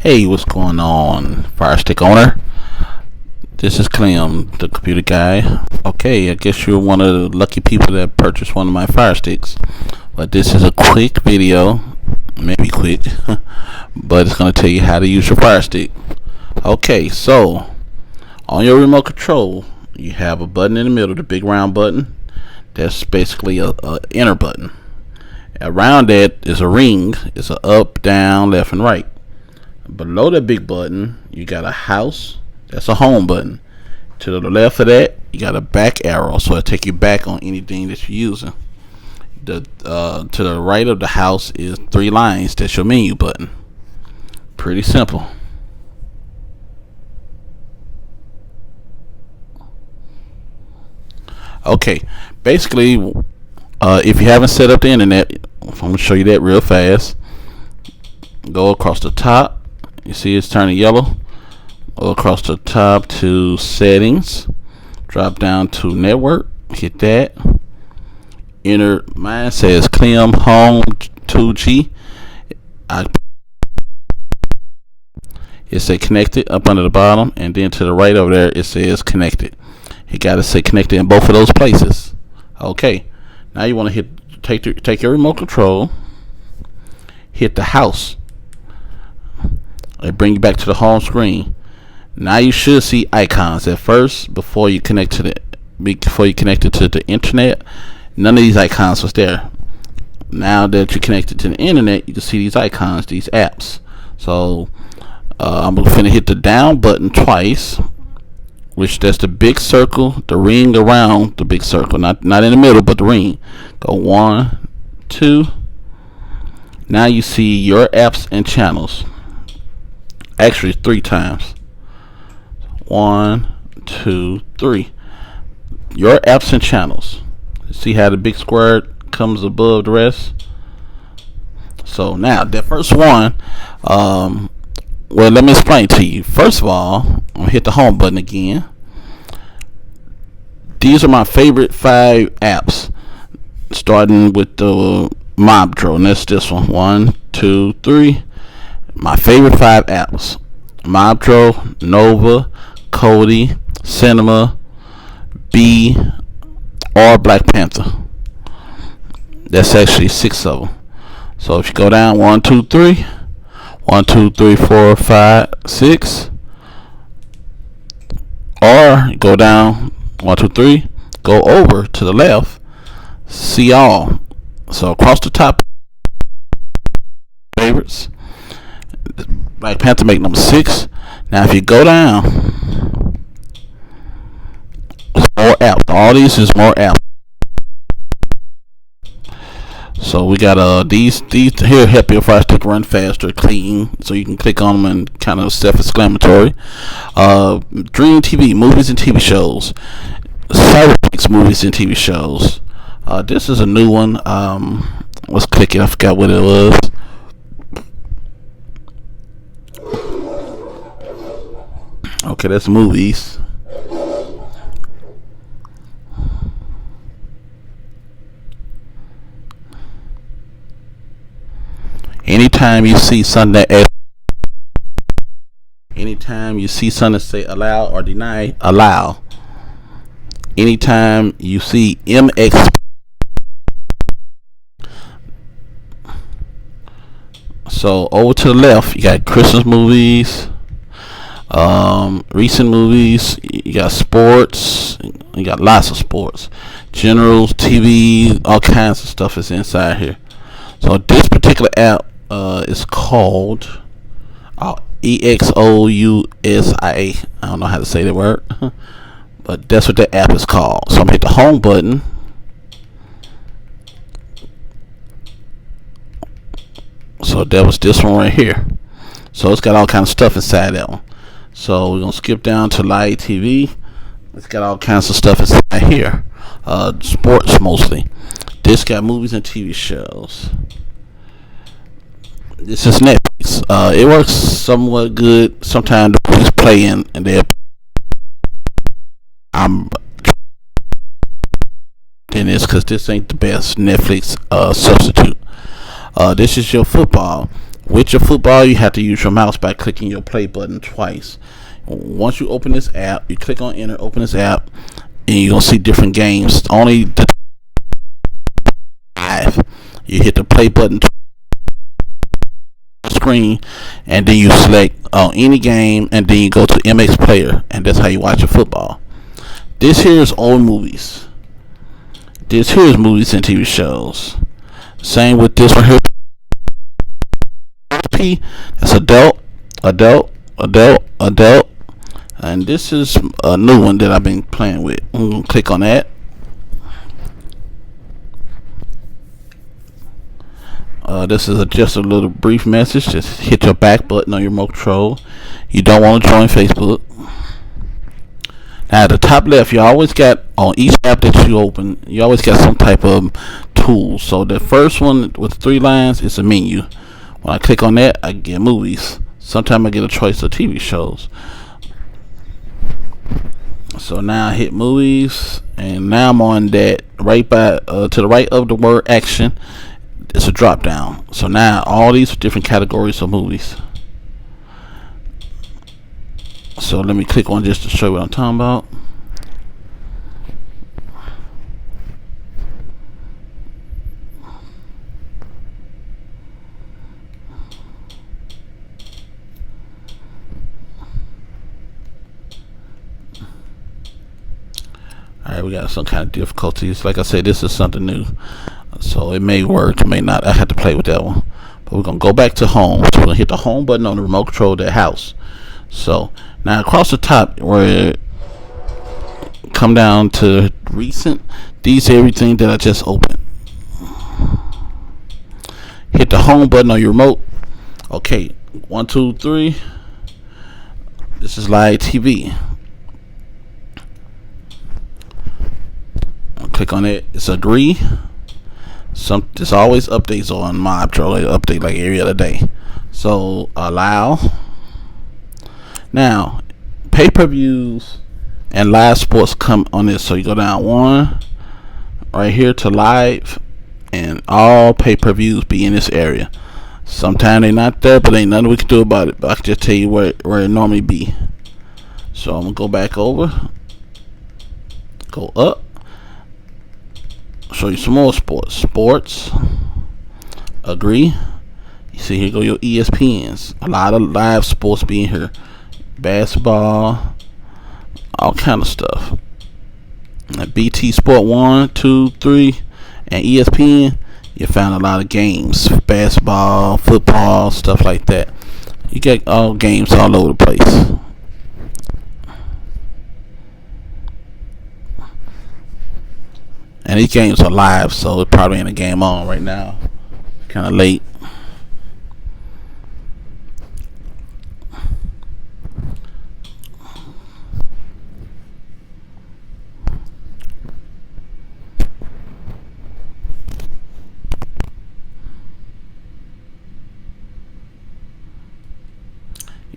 Hey, what's going on, Fire Stick owner? This is Clem, the computer guy. Okay, I guess you're one of the lucky people that purchased one of my Fire Sticks. But this is a quick video, maybe quick, but it's going to tell you how to use your Fire Stick. Okay, so on your remote control, you have a button in the middle, the big round button. That's basically a enter button. Around that is a ring. It's a up, down, left, and right. Below the big button, you got a house. That's a home button. To the left of that, you got a back arrow, so it'll take you back on anything that you're using. To the right of the house is 3 lines. That's your menu button. Pretty simple. Okay, basically, if you haven't set up the internet, I'm going to show you that real fast. Go across the top. You see it's turning yellow. Go across the top to settings. Drop down to network. Hit that. Enter. Mine says Clem Home 2G. It says connected up under the bottom, and then to the right over there it says connected. You gotta say connected in both of those places. Okay. Now you want to take your remote control. Hit the house. It bring you back to the home screen. Now you should see icons. At first, before you connect to the internet, none of these icons was there. Now that you're connected to the internet, you can see these icons, these apps. So I'm gonna hit the down button twice, which that's the big circle, the ring around the big circle, not in the middle, but the ring. Go 1, 2. Now you see your apps and channels. Actually 3 times. 1, 2, 3. Your apps and channels. See how the big square comes above the rest? So now that first one, well, let me explain to you. First of all, I'm gonna hit the home button again. These are my favorite 5 apps, starting with the Mobdro, and that's this one. 1, 2, 3. My favorite 5 apps: Mobdro, Nova, Kodi, Cinema, B, or Black Panther. That's actually 6 of them. So if you go down 1, 2, 3, 1, 2, 3, 4, 5, 6, or go down 1, 2, 3, go over to the left, see all. So across the top, favorites. Black Panther make number 6. Now if you go down, more apps. All these is more apps. So we got these here help your Fire Stick run faster, clean. So you can click on them and kind of self-explanatory. Dream TV, movies and TV shows. Cyberpunk, movies and TV shows. This is a new one. Let's click it. I forgot what it was. Okay, that's movies. Anytime you see something say allow or deny, allow. Anytime you see MX, so over to the left you got Christmas movies, recent movies, you got sports, you got lots of sports, generals, TV, all kinds of stuff is inside here. So this particular app is called EXOUSIA. I don't know how to say the word, but that's what the app is called. So I'm gonna hit the home button. So that was this one right here. So it's got all kinds of stuff inside that one. So we're gonna skip down to live TV. It's got all kinds of stuff inside here. Sports mostly. This got movies and TV shows. This is Netflix. It works somewhat good. Sometimes the movies play in and I'm in this because this ain't the best Netflix substitute. This is your football. With your football, you have to use your mouse by clicking your play button twice. Once you open this app, you click on enter, open this app, and you're gonna see different games. Only the five. You hit the play button screen, and then you select any game, and then you go to MX Player, and that's how you watch your football. This here is old movies. This here is movies and TV shows. Same with this one here. That's adult, and this is a new one that I've been playing with. I'm gonna click on that. This is just a little brief message. Just hit your back button on your remote control. You don't want to join Facebook. Now at the top left, you always got, on each app that you open, you always got some type of tool. So the first one with 3 lines is a menu. When I click on that, I get movies. Sometimes I get a choice of TV shows. So now I hit movies, and now I'm on that right by to the right of the word action. It's a drop down. So now all these different categories of movies. So let me click on just to show you what I'm talking about. Alright, we got some kind of difficulties. Like I said, this is something new, so it may work, it may not. I have to play with that one. But we're gonna go back to home. So we're gonna hit the home button on the remote control of that house. So now across the top, where come down to recent, these everything that I just opened. Hit the home button on your remote. Okay, 1, 2, 3. This is live TV. Click on it. It's agree. There's always updates on MobTro. They update like every other day. So allow. Now, pay-per-views and live sports come on this. So you go down one right here to live, and all pay-per-views be in this area. Sometimes they're not there, but ain't nothing we can do about it. But I can just tell you where it normally be. So I'm gonna go back over, go up. Show you some more sports. Agree. You see, here go your ESPNs. A lot of live sports being here. Basketball, all kind of stuff. BT Sport 1, 2, 3, and ESPN. You found a lot of games. Basketball, football, stuff like that. You get all games all over the place. And these games are live, so it probably ain't a game on right now. Kind of late.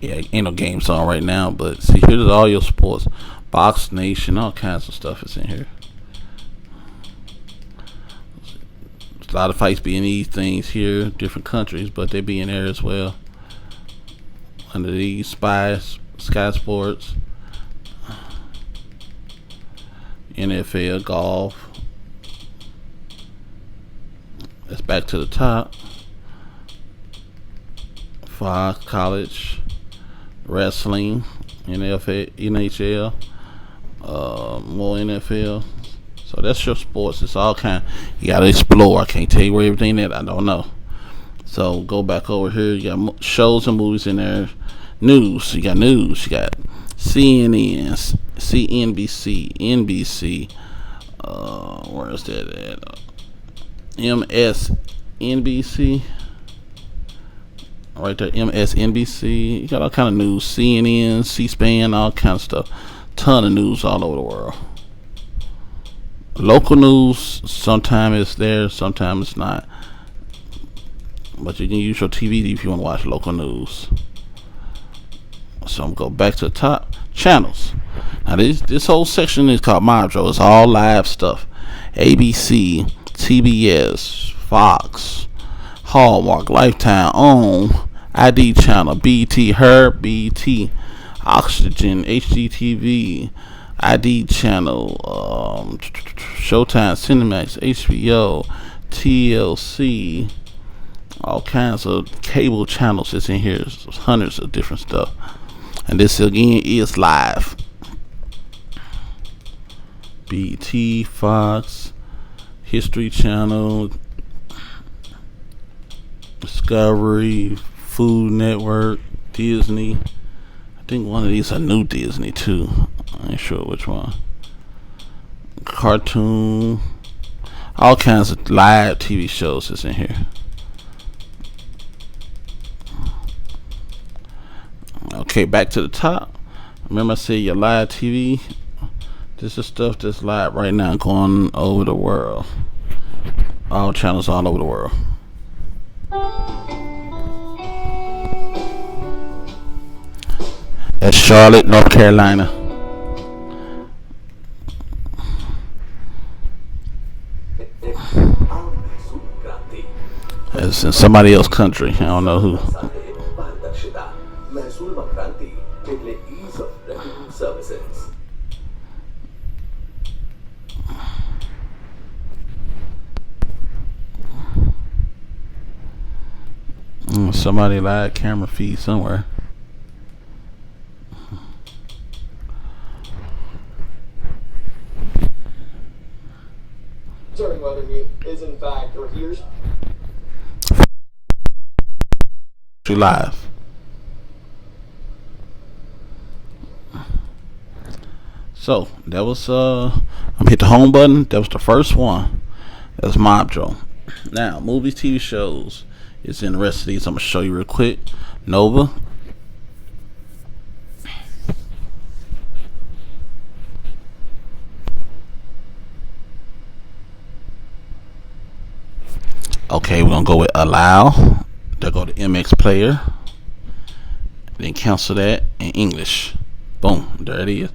Yeah, ain't no games on right now, but see, here's all your sports. Box Nation, all kinds of stuff is in here. A lot of fights be in these things here, different countries, but they be in there as well. Under these Sky Sports, NFL, golf. Let's back to the top. Fox, college, wrestling, NHL, more NFL. So that's your sports. It's all kind. You gotta explore. I can't tell you where everything is. I don't know. So go back over here. You got shows and movies in there. News. You got news. You got CNN, CNBC, NBC. Where is that at? MSNBC. Right there, MSNBC. You got all kind of news. CNN, C-SPAN, all kind of stuff. Ton of news all over the world. Local news, sometimes it's there, sometimes it's not. But you can use your TV if you want to watch local news. So I'm going to go back to the top. Channels. Now this whole section is called MobTro. It's all live stuff. ABC, TBS, Fox, Hallmark, Lifetime, OWN, ID Channel, BT, Her, BT, Oxygen, HGTV, ID Channel, Showtime, Cinemax, HBO, TLC, all kinds of cable channels that's in here. There's hundreds of different stuff. And this again is live. BT, Fox, History Channel, Discovery, Food Network, Disney. I think one of these are new Disney too. I ain't sure which one. Cartoon. All kinds of live TV shows is in here. Okay, back to the top. Remember I said your live TV? This is stuff that's live right now going over the world. All channels all over the world. That's Charlotte, North Carolina. That's in somebody else's country. I don't know who. Somebody live camera feed somewhere. Sorry, whether he is in fact or hears. Live. So that was I'm hit the home button. That was the first one. That's Mob Joe. Now movies, TV shows. It's in the rest of these. I'm gonna show you real quick. Nova. Okay, we're gonna go with Allow. They'll go to MX Player. Then cancel that in English. Boom, there it is.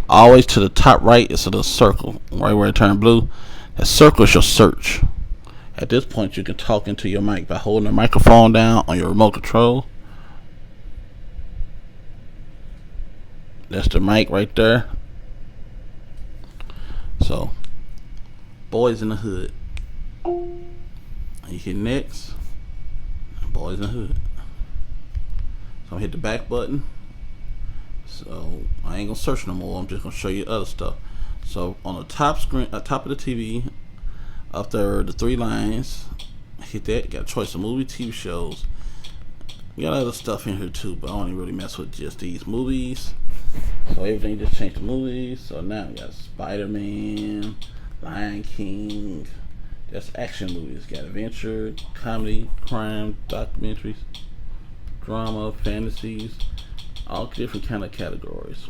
Always to the top right is a little circle. Right where it turned blue. That circle is your search. At this point, you can talk into your mic by holding the microphone down on your remote control. That's the mic right there. So, Boys in the Hood. You hit next. Boys in the Hood. So, I hit the back button. So, I ain't gonna search no more. I'm just gonna show you other stuff. So, on the top screen, top of the TV, up there, the three lines, hit that. Got a choice of movie, TV shows. We got other stuff in here too, but I don't really mess with just these movies. So everything just changed to movies. So now we got Spider-Man, Lion King. That's action movies. Got adventure, comedy, crime, documentaries, drama, fantasies, all different kind of categories.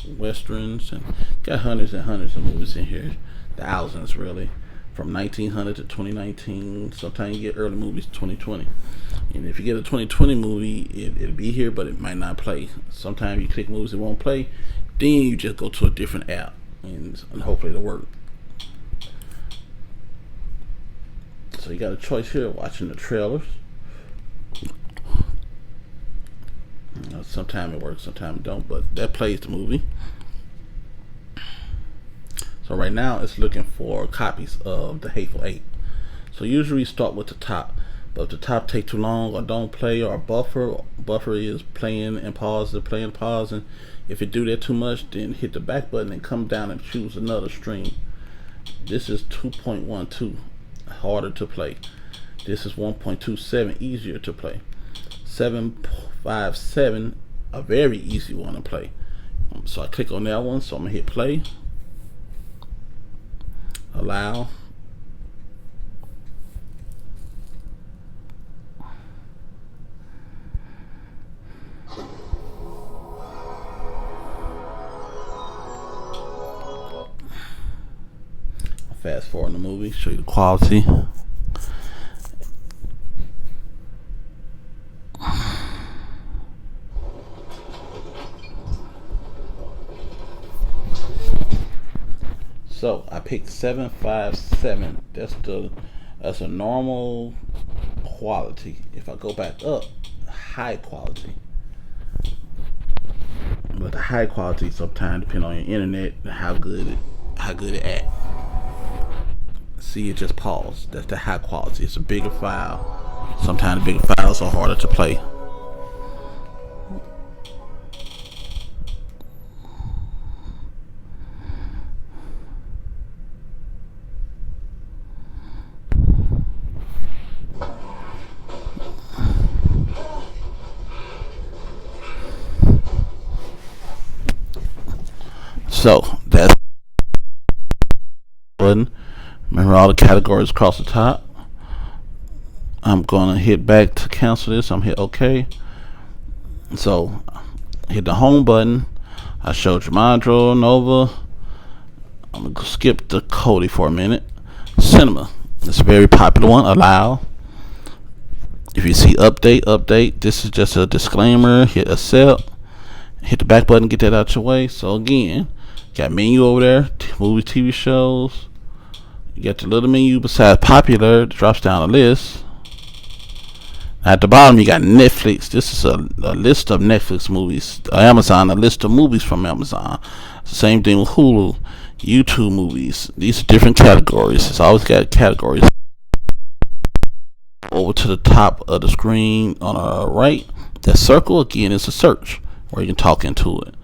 Westerns, and got hundreds and hundreds of movies in here. Thousands really. From 1900 to 2019. Sometimes you get early movies 2020. And if you get a 2020 movie, it'll be here, but it might not play. Sometimes you click movies, it won't play. Then you just go to a different app, and hopefully it'll work. So you got a choice here, watching the trailers. Sometimes it works, sometimes it don't, but that plays the movie. So right now it's looking for copies of The Hateful Eight. So usually start with the top, but if the top take too long or don't play or buffer is playing and pausing, playing and pausing. If it do that too much, then hit the back button and come down and choose another stream. This is 2.12, harder to play. This is 1.27, easier to play. 757, a very easy one to play. So I click on that one, so I'm gonna hit play. Allow. Fast forward the movie, show you the quality. So I picked 757. That's a normal quality. If I go back up, high quality. But the high quality sometimes depend on your internet and how good it at. See, it just paused. That's the high quality. It's a bigger file. Sometimes bigger files are harder to play. So that's button. Remember all the categories across the top. I'm gonna hit back to cancel this. I'm hit OK. So hit the home button. I showed you Mandro, Nova. I'm gonna skip the Kodi for a minute. Cinema. It's a very popular one. Allow. If you see update. This is just a disclaimer. Hit accept. Hit the back button. Get that out your way. So again, got menu over there. Movie, TV shows. You got the little menu beside popular. It drops down a list. At the bottom, you got Netflix. This is a list of Netflix movies. Amazon, a list of movies from Amazon. It's the same thing with Hulu, YouTube movies. These are different categories. It's always got categories. Over to the top of the screen on the right, that circle again is a search where you can talk into it.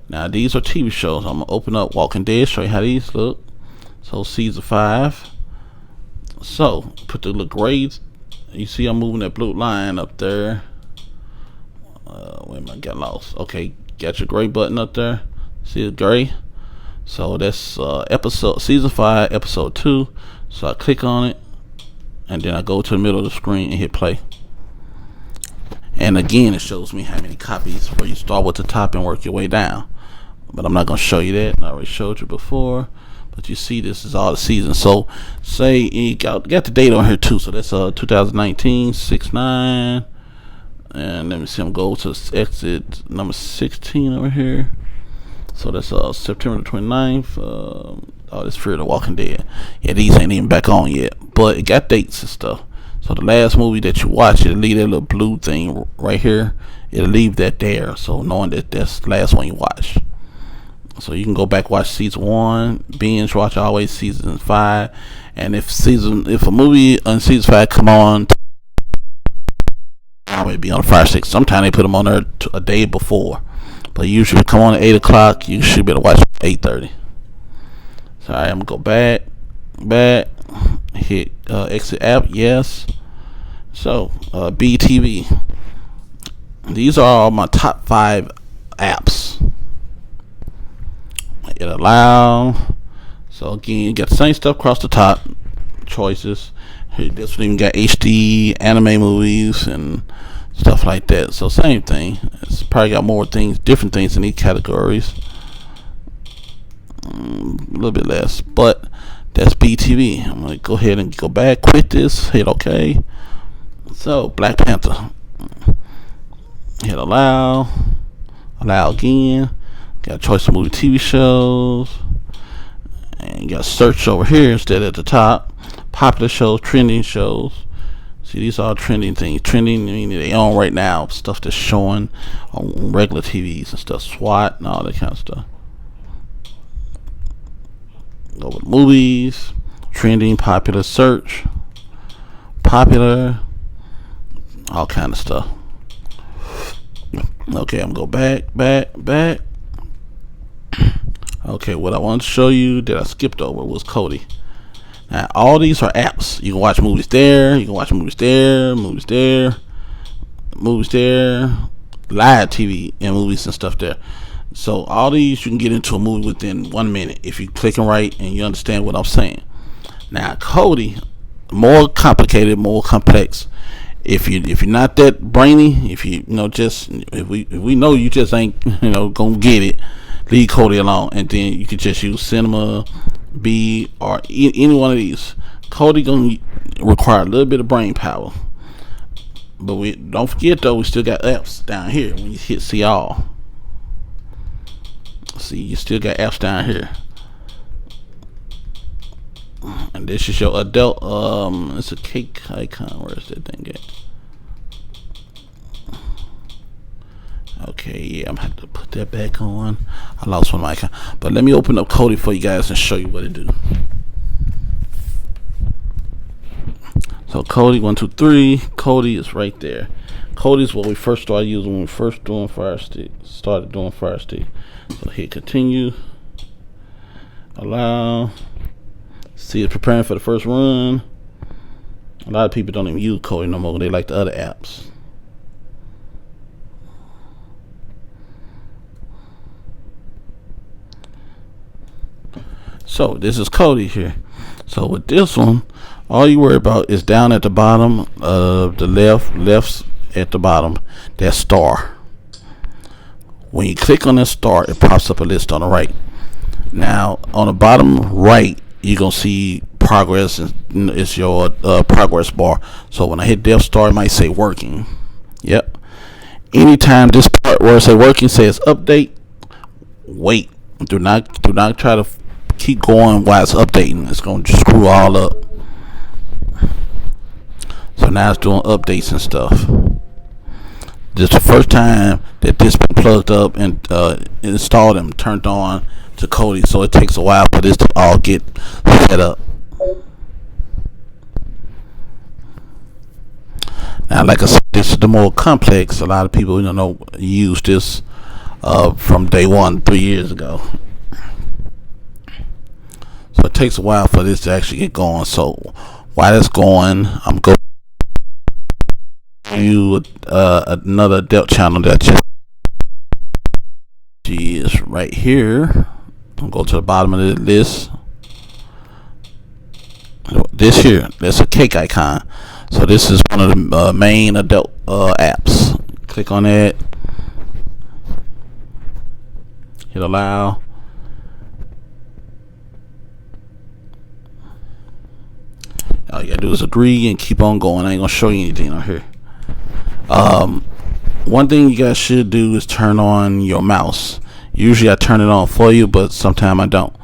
Now these are TV shows. I'm gonna open up Walking Dead, show you how these look. So season 5. So put the little grades. You see I'm moving that blue line up there. Wait a minute, got lost. Okay, got your gray button up there. See the gray? So that's episode season 5, episode 2. So I click on it, and then I go to the middle of the screen and hit play. And again, it shows me how many copies, where you start with the top and work your way down. But I'm not going to show you that. I already showed you before. But you see, this is all the seasons. So say you got the date on here too. So that's 2019 6/9. And let me see, I'm going to go to exit number 16 over here. So that's September the 29th. Oh, that's Fear the Walking Dead. Yeah, these ain't even back on yet, but it got dates and stuff. So the last movie that you watch, it'll leave that little blue thing right here. It'll leave that there. So knowing that that's the last one you watch. So you can go back, watch season 1, binge watch always season 5, and if a movie on season 5 come on, always be on Fire Stick. Sometimes they put them on there a day before, but usually come on at 8 o'clock. You should be able to watch 8:30. So I'm gonna go back, hit exit app, yes. So BTV. These are all my top 5 apps. It allow. So again, you got the same stuff across the top. Choices. Here, this one even got HD anime movies and stuff like that. So same thing. It's probably got more things, different things in these categories. A little bit less, but that's BTV. I'm gonna go ahead and go back, quit this, hit OK. So Black Panther. Hit allow again. Got a choice of movie, TV shows, and you got search over here instead at the top. Popular shows, trending shows. See, these are all trending things. Trending, meaning they on right now. Stuff that's showing on regular TVs and stuff. SWAT and all that kind of stuff. Go with movies, trending, popular, search, popular, all kind of stuff. Okay, I'm gonna go back. Okay, what I wanted to show you that I skipped over was Kodi. Now, all these are apps. You can watch movies there. You can watch movies there. Live TV and movies and stuff there. So all these you can get into a movie within 1 minute if you click and right and you understand what I'm saying. Now, Kodi, more complicated, more complex. If you're not that brainy, if we know you just ain't gonna get it, leave Kodi alone, and then you can just use Cinema, B, or any one of these. Kodi gonna require a little bit of brain power, but we don't forget though, we still got apps down here. When you hit see all, see you still got apps down here. And this is your adult. It's a cake icon. Where's that thing at? Okay, yeah, I'm gonna have to put that back on. I lost one of my icon, but let me open up Kodi for you guys and show you what it do. So Kodi 1 2 3. Kodi is right there. Kodi is what we first started using when we first doing Fire Stick. Started doing Fire Stick. So hit continue. Allow. See, it's preparing for the first run. A lot of people don't even use Kodi no more. They like the other apps. So this is Kodi here. So with this one, all you worry about is down at the bottom of the left's at the bottom, that star. When you click on that star, it pops up a list on the right. Now on the bottom right, you're gonna see progress, and it's your progress bar. So when I hit Dev Star, it might say working. Yep. Anytime this part where it say working says update, wait. Do not try to keep going while it's updating. It's gonna screw all up. So now it's doing updates and stuff. This is the first time that this been plugged up and installed and turned on to Kodi, so it takes a while for this to all get set up. Now, like I said, this is the more complex. A lot of people, use this from day one, 3 years ago. So it takes a while for this to actually get going. So while it's going, I'm going to you another adult channel that just is right here. I'll go to the bottom of the list. This here, that's a cake icon. So this is one of the main adult apps. Click on that. Hit allow. All you gotta do is agree and keep on going. I ain't gonna show you anything on here. One thing you guys should do is turn on your mouse. Usually I turn it on for you, but sometimes I don't.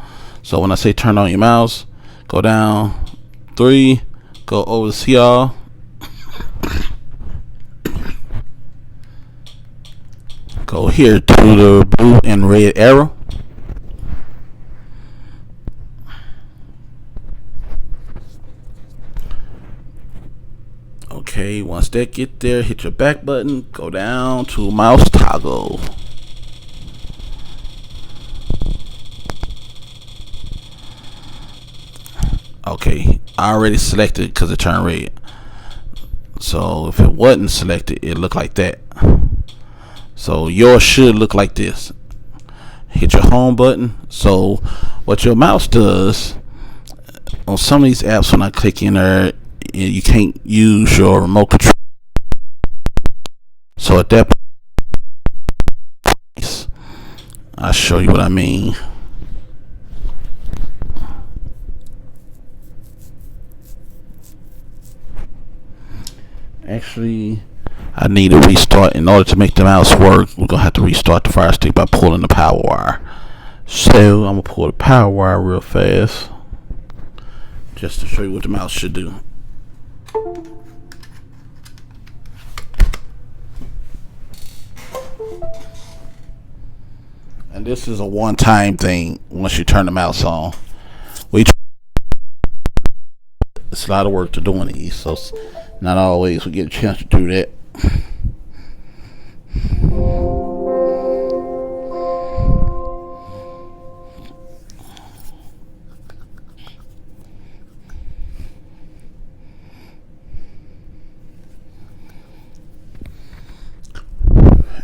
So when I say turn on your mouse, go down 3, go over to see all. Go here to the blue and red arrow. Okay, once that get there, hit your back button, go down to mouse toggle. Okay, I already selected because it turned red. So if it wasn't selected, it looked like that. So yours should look like this. Hit your home button. So what your mouse does on some of these apps, when I click in there, you can't use your remote control. So at that point, I'll show you what I mean. Actually, I need to restart. In order to make the mouse work, we're gonna have to restart the Fire Stick by pulling the power wire. So I'm gonna pull the power wire real fast, just to show you what the mouse should do. And this is a one-time thing. Once you turn the mouse on, it's a lot of work to doing these, so not always we get a chance to do that.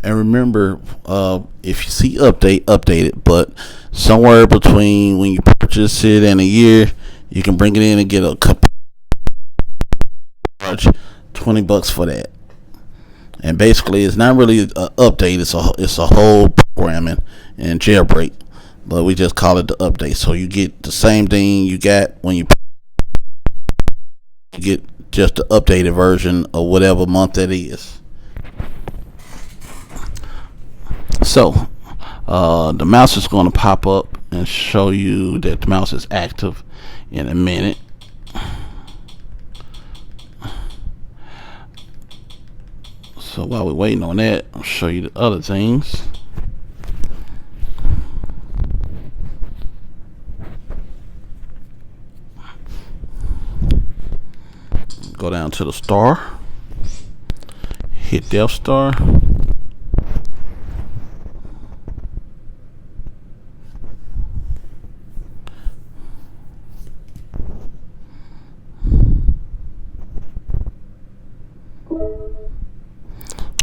And remember, if you see update it, but somewhere between when you purchase it and a year, you can bring it in and get a couple, charge $20 for that. And basically, it's not really an update; it's a whole programming and jailbreak, but we just call it the update. So you get the same thing you got when you get just the updated version of whatever month it is. So the mouse is going to pop up and show you that the mouse is active. in a minute. So while we're waiting on that, I'll show you the other things. Go down to the star, hit Death Star.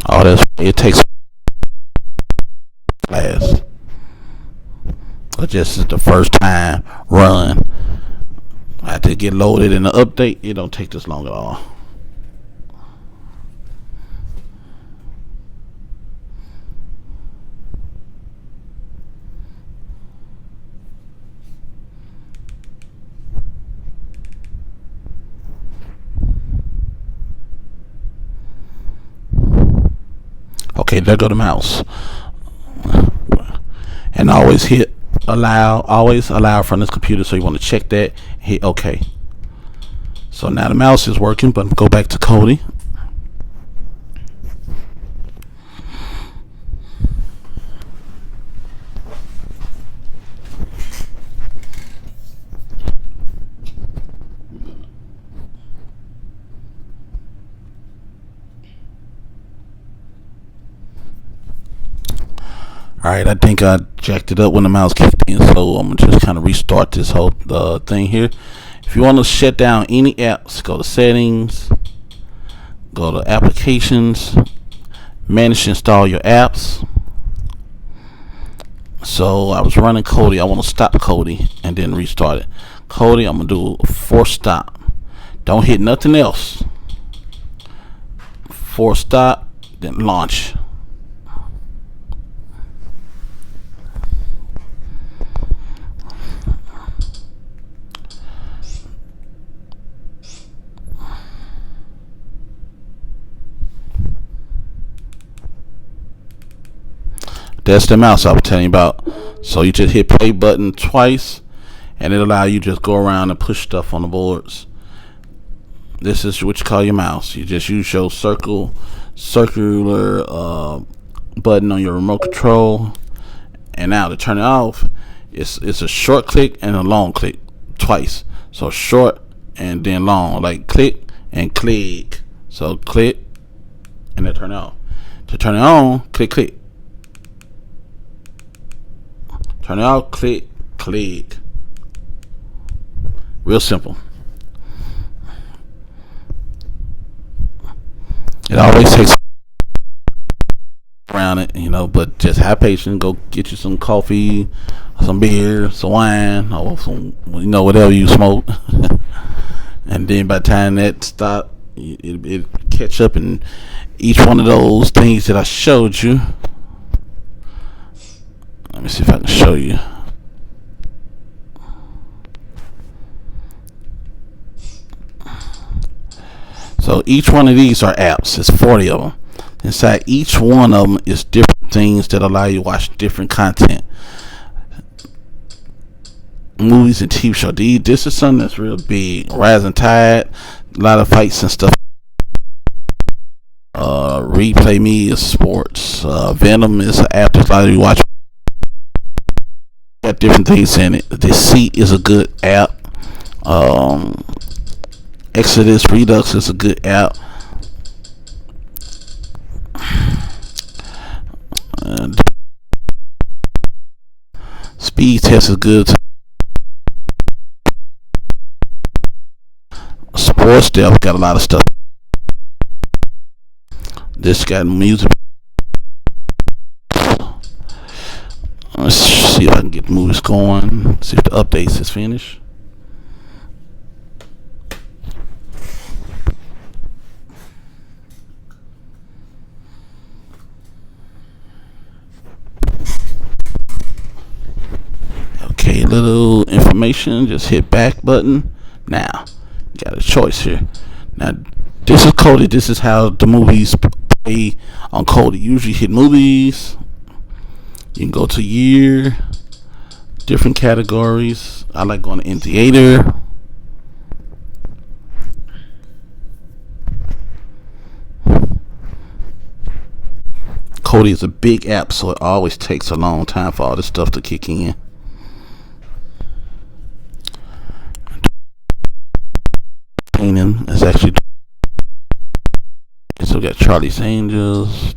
Oh, that's it takes class. But just is the first time run. I have to get loaded in the update. It don't take this long at all. Okay, there go the mouse. And always hit allow, always allow from this computer. So you want to check that, hit OK. So now the mouse is working, but go back to Kodi. Alright, I think I jacked it up when the mouse kicked in, so I'm gonna just kind of restart this whole thing here. If you want to shut down any apps, go to settings, go to applications, manage to install your apps. So I was running Kodi. I want to stop Kodi and then restart it. Kodi, I'm gonna do force stop. Don't hit nothing else. Force stop, then launch. That's the mouse I was telling you about. So you just hit play button twice, and it allow you just go around and push stuff on the boards. This is what you call your mouse. You just use your circular button on your remote control. And now to turn it off, it's a short click and a long click twice. So short and then long, like click and click. So click and then turn it off. To turn it on, click click. Turn it off, click, click. Real simple. It always takes around it, you know, but just have patience. Go get you some coffee, some beer, some wine, or some, you know, whatever you smoke. And then by the time that stop, it catch up in each one of those things that I showed you. Let me see if I can show you. So each one of these are apps. There's 40 of them. Inside each one of them is different things that allow you to watch different content. Movies and TV shows. This is something that's real big. Rising Tide, a lot of fights and stuff. Replay Me is sports. Venom is an app that allows you to watch. Got different things in it. Deceit is a good app. Exodus Redux is a good app. Speed Test is good. Sports Dev got a lot of stuff. This got music. Let's see if I can get the movies going. See if the updates is finished. Okay, little information. Just hit back button. Now, you got a choice here. Now, this is Kodi. This is how the movies play on Kodi. Usually hit movies. You can go to year, different categories. I like going to Theater. Kodi is a big app, so it always takes a long time for all this stuff to kick in. It's actually, so we got Charlie's Angels,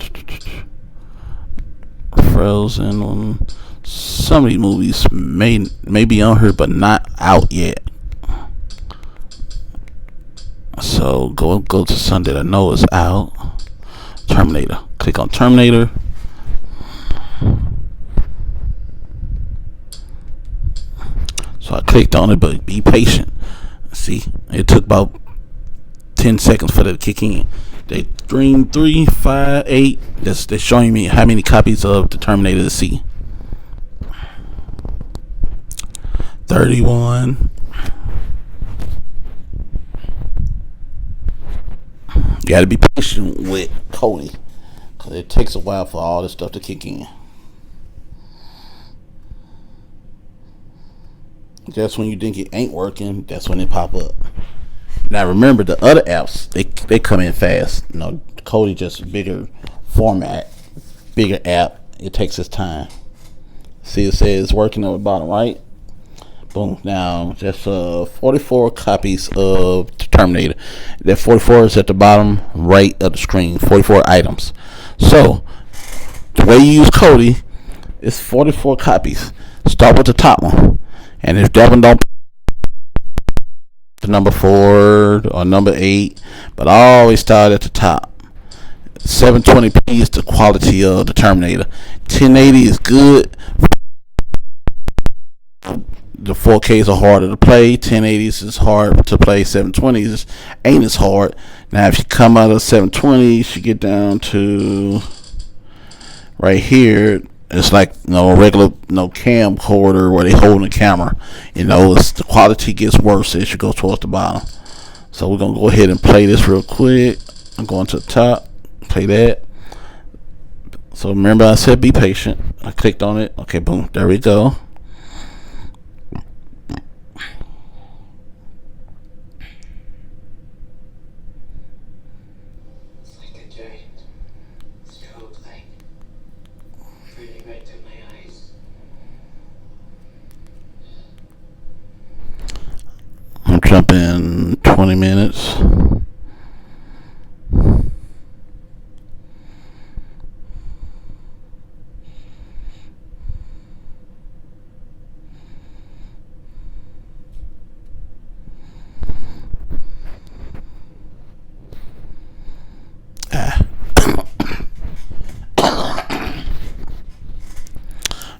Frozen. Some of these movies may be on here, but not out yet. So go to Sunday that I know is out. Terminator. Click on Terminator. So I clicked on it, but be patient. See, it took about 10 seconds for it to kick in. They stream 3, 5, 8. They're showing me how many copies of the Terminator to see. 31. You gotta be patient with Kodi, because it takes a while for all this stuff to kick in. Just when you think it ain't working, that's when it pop up. Now remember, the other apps, they come in fast. You know, Kodi just bigger format, bigger app. It takes its time. See, it says it's working on the bottom right. Boom. Now just 44 copies of Terminator. That 44 is at the bottom right of the screen. 44 items. So the way you use Kodi is 44 copies. Start with the top one, and if that one don't, the number 4 or number 8, but I always start at the top. 720p is the quality of the Terminator. 1080 is good. The 4Ks are harder to play. 1080s is hard to play. 720s ain't as hard. Now, if you come out of 720s, you get down to right here. It's like a regular camcorder where they holding the camera. The quality gets worse as you go towards the bottom. So we're gonna go ahead and play this real quick. I'm going to the top. Play that. So remember, I said be patient. I clicked on it. Okay, boom. There we go. I'm jumping 20 minutes.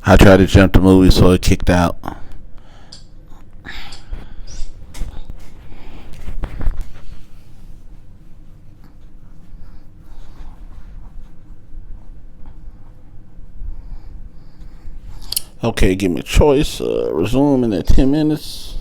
I tried to jump the movie, so it kicked out. Okay, give me a choice. Resume in that 10 minutes.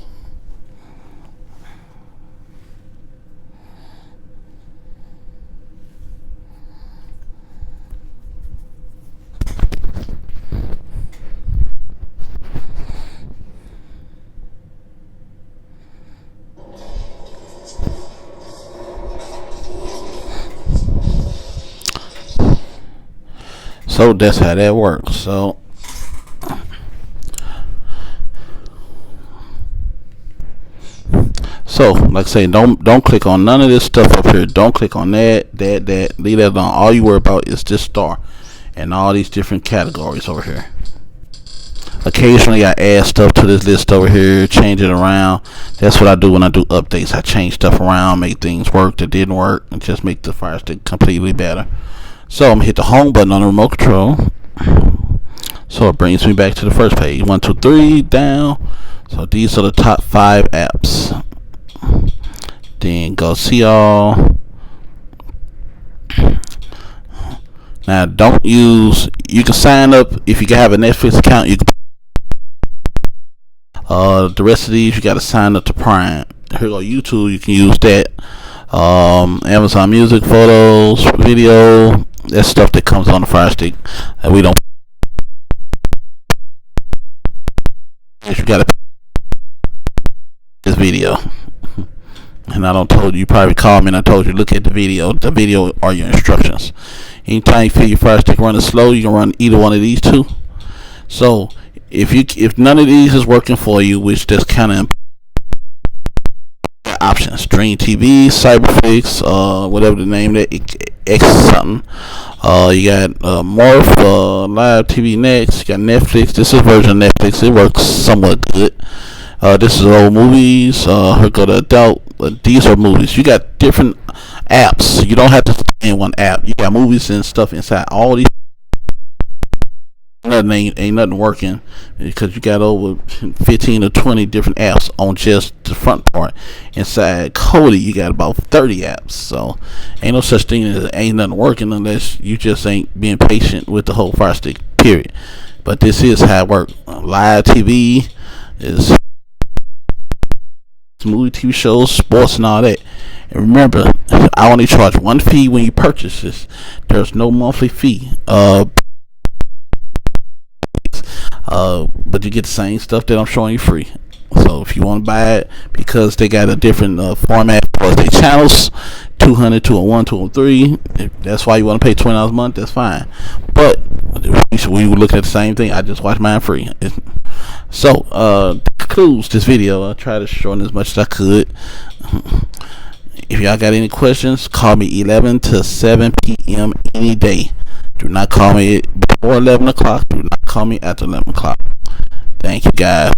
So that's how that works. So, like I say, don't click on none of this stuff up here. Don't click on that. Leave that on. All you worry about is this star and all these different categories over here. Occasionally, I add stuff to this list over here, change it around. That's what I do when I do updates. I change stuff around, make things work that didn't work, and just make the Fire Stick completely better. So I'm gonna hit the home button on the remote control. So it brings me back to the first page. 1, 2, 3, down. So these are the top 5 apps. Then go see all. Now you can sign up if you can have a Netflix account. You can the rest of these you got to sign up to Prime. Here go YouTube, you can use that. Amazon Music, photos, video, that's stuff that comes on the Fire Stick that we don't. video. And I don't told you, you probably called me and I told you look at the video. The video are your instructions. Anytime you feel your Fire Stick running slow, you can run either one of these two. So if none of these is working for you, which that's kind of options, Dream TV, Cyberfix, whatever the name that X something. You got Morph, Live TV Next. You got Netflix. This is version of Netflix. It works somewhat good. This is old movies. Here go the adult. These are movies. You got different apps. You don't have to stay in one app. You got movies and stuff inside all these. Ain't nothing working because you got over 15 or 20 different apps on just the front part. Inside Kodi, you got about 30 apps. So ain't no such thing as ain't nothing working unless you just ain't being patient with the whole Fire Stick, period. But this is how it works. Live TV is movie, TV shows, sports, and all that. And remember, I only charge one fee when you purchase this. There's no monthly fee. But you get the same stuff that I'm showing you free. So if you want to buy it, because they got a different format for their channels, 200, 201, 203. If that's why you want to pay $20 a month, that's fine. But we were looking at the same thing. I just watched mine free. So concludes this video. I tried to shorten as much as I could. If y'all got any questions, call me 11 to 7 p.m. any day. Do not call me before 11 o'clock. Do not call me after 11 o'clock. Thank you, guys.